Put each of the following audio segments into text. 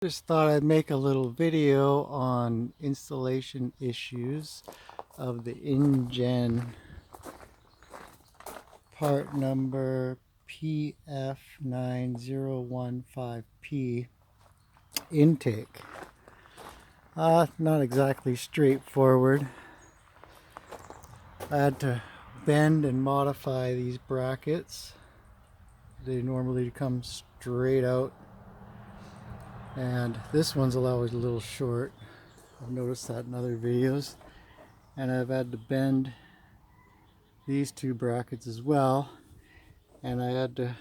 Just thought I'd make a little video on installation issues of the Injen part number PF9015P intake. Not exactly straightforward. I had to bend and modify these brackets. They normally come straight out, and this one's always a little short. I've noticed that in other videos, and I've had to bend these two brackets as well, and I had to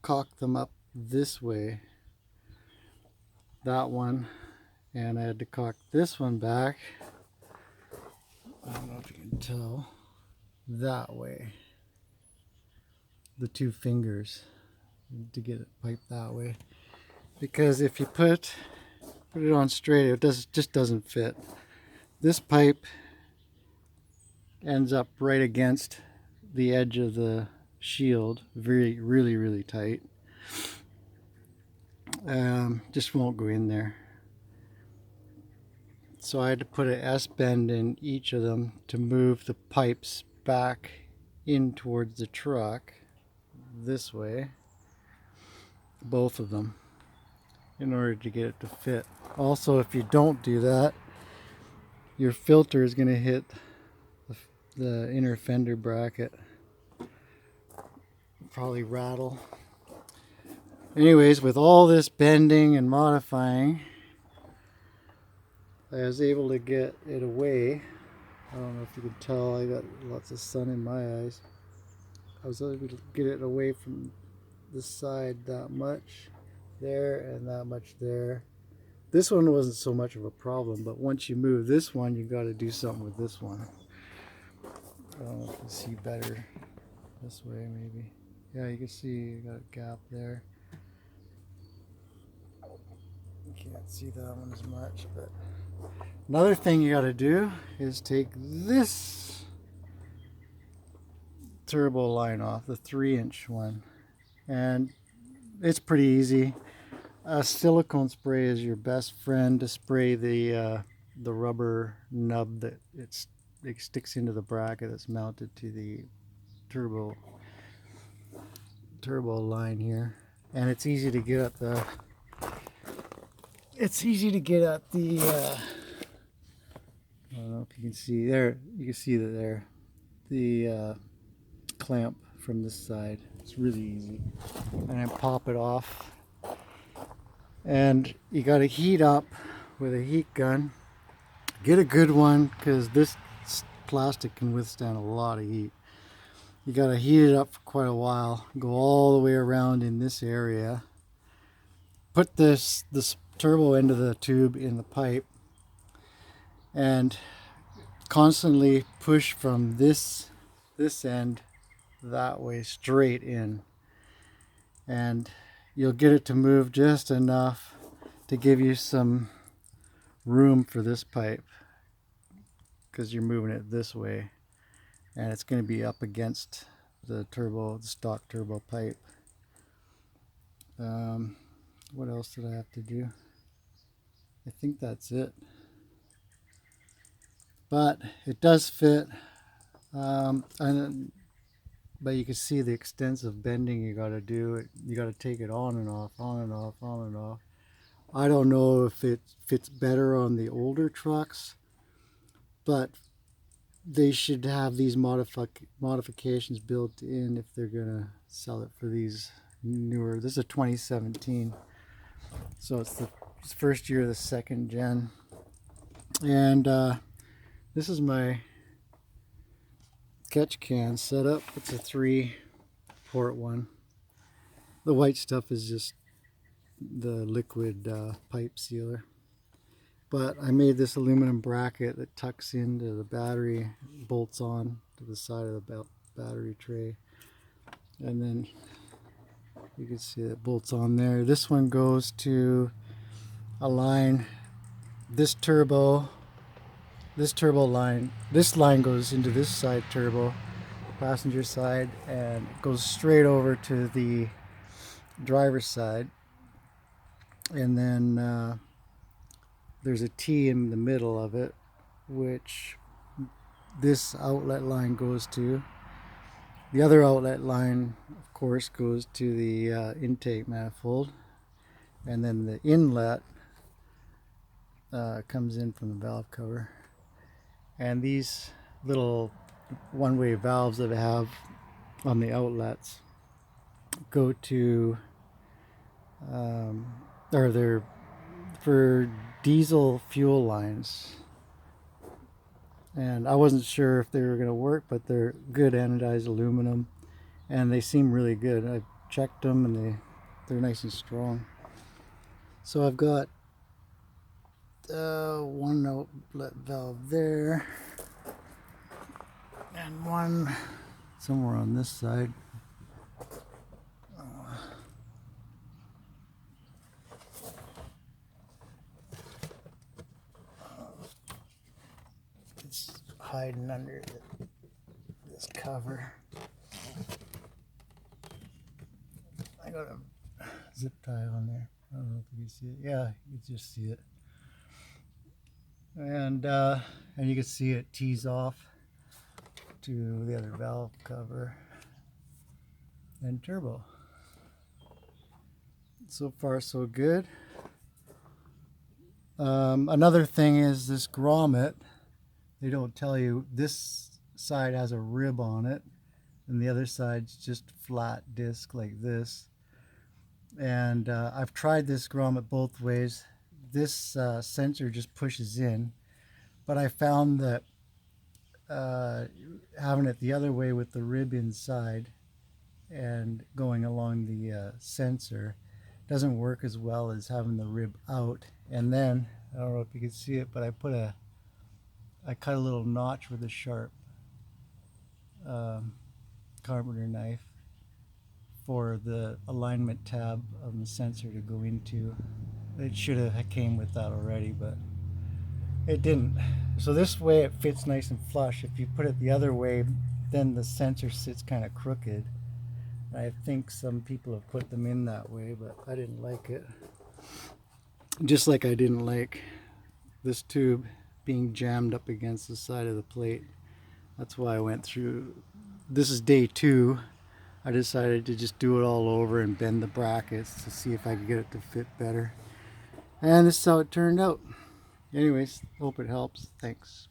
cock them up this way, that one, and I had to cock this one back, I don't know if you can tell, that way, the two fingers, to get it piped that way, because if you put it on straight, it just doesn't fit. This pipe ends up right against the edge of the shield, really tight. Just won't go in there. So I had to put an S-bend in each of them to move the pipes back in towards the truck this way, both of them, in order to get it to fit. Also, if you don't do that, your filter is going to hit the inner fender bracket, probably rattle. Anyways, with all this bending and modifying, I was able to get it away. I don't know if you can tell, I got lots of sun in my eyes. I was able to get it away from this side that much there and that much there. This one wasn't so much of a problem, but once you move this one, you got to do something with this one. I don't know if you can see better this way, maybe. Yeah, you can see you got a gap there. You can't see that one as much, but another thing you got to do is take this turbo line off, the 3-inch one, and it's pretty easy. Silicone spray is your best friend to spray the rubber nub that it sticks into the bracket that's mounted to the turbo line here, and it's easy to get at the I don't know if you can see there. You can see that there, the clamp from this side. It's really easy, and then pop it off. And you got to heat up with a heat gun. Get a good one, because this plastic can withstand a lot of heat. You got to heat it up for quite a while. Go all the way around in this area. Put this turbo end of the tube in the pipe, and constantly push from this end that way straight in, and you'll get it to move just enough to give you some room for this pipe, because you're moving it this way, and it's going to be up against the stock turbo pipe. What else did I have to do? I think that's it. But it does fit, but you can see the extensive bending you got to do. You got to take it on and off, on and off, on and off. I don't know if it fits better on the older trucks, but they should have these modifications built in if they're gonna sell it for these newer. This is a 2017, so it's the first year of the second gen, and this is my catch can setup. It's a 3-port one. The white stuff is just the liquid pipe sealer. But I made this aluminum bracket that tucks into the battery, bolts on to the side of the battery tray. And then you can see it bolts on there. This one goes to a line, this line goes into this side turbo, passenger side, and it goes straight over to the driver's side. And then there's a T in the middle of it, which this outlet line goes to. The other outlet line, of course, goes to the intake manifold, and then the inlet comes in from the valve cover. And these little one-way valves that I have on the outlets go to, or they're for diesel fuel lines. And I wasn't sure if they were going to work, but they're good anodized aluminum, and they seem really good. I checked them, and they're nice and strong. So I've got one outlet valve there, and one somewhere on this side. It's hiding under this cover. I got a zip tie on there. I don't know if you can see it. Yeah, you can just see it. And you can see it tees off to the other valve cover and turbo. So far so good. Another thing is this grommet. They don't tell you this side has a rib on it and the other side's just flat disc like this. And I've tried this grommet both ways. This sensor just pushes in, but I found that having it the other way with the rib inside and going along the sensor doesn't work as well as having the rib out. And then I don't know if you can see it, but I cut a little notch with a sharp carpenter knife for the alignment tab of the sensor to go into. It should have came with that already, but it didn't. So this way it fits nice and flush. If you put it the other way, then the sensor sits kind of crooked. I think some people have put them in that way, but I didn't like it. Just like I didn't like this tube being jammed up against the side of the plate. That's why I went through. This is day 2. I decided to just do it all over and bend the brackets to see if I could get it to fit better. And this is how it turned out. Anyways, hope it helps. Thanks.